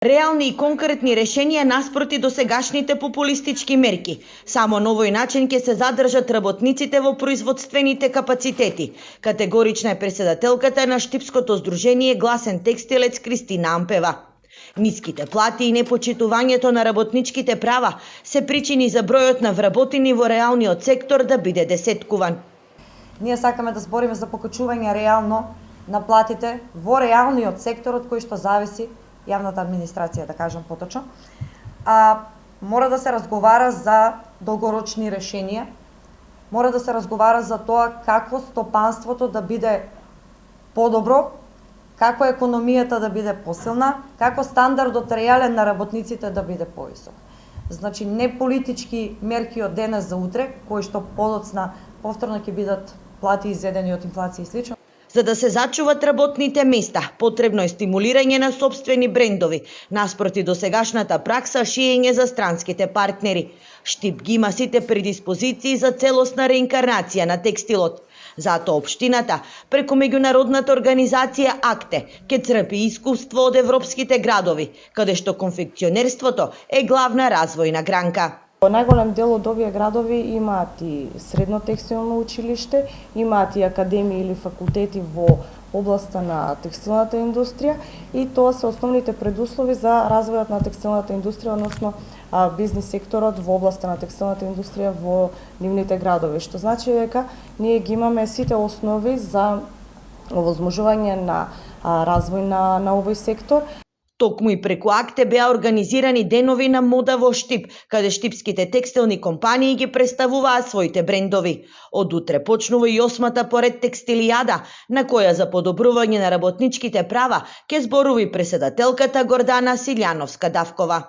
Реални и конкретни решенија наспроти досегашните популистички мерки. Само на овој начин ќе се задржат работниците во производствените капацитети. Категорична е председателката на Штипското здружение Гласен текстилец Кристина Ампева. Ниските плати и непочитувањето на работничките права се причини за бројот на вработени во реалниот сектор да биде десеткуван. Ние сакаме да збориме за покачување реално на платите во реалниот сектор од кој што зависи јавната администрација, да кажам поточно. Мора да се разговара за долгорочни решенија, мора да се разговара за тоа како стопанството да биде подобро, како економијата да биде посилна, како стандардот реален на работниците да биде повисок. Значи, не политички мерки од денес за утре, кои што подоцна повторно ќе бидат плати изедени од инфлација и слично. За да се зачуват работните места, потребно е стимулирање на сопствени брендови, наспроти досегашната пракса шиење за странските партнери. Штип ги има сите предиспозиции за целосна реинкарнација на текстилот. Затоа општината, преку меѓународната организација АКТЕ, ќе црпи искуство од европските градови, каде што конфекционерството е главна развојна гранка. Најголем дел од овие градови имаат и средно текстилно училиште, имаат и академии или факултети во областа на текстилната индустрија и тоа се основните предуслови за развојот на текстилната индустрија, односно бизнис секторот во областа на текстилната индустрија во нивните градови, што значи дека ние ги имаме сите основи за овозможување на развој на овој сектор. Токму и преку АКТЕ беа организирани денови на мода во Штип, каде штипските текстилни компании ги представуваат своите брендови. Од утре почнува и 8-та поред текстилијада, на која за подобрување на работничките права ќе зборува и председателката Гордана Силјановска-Давкова.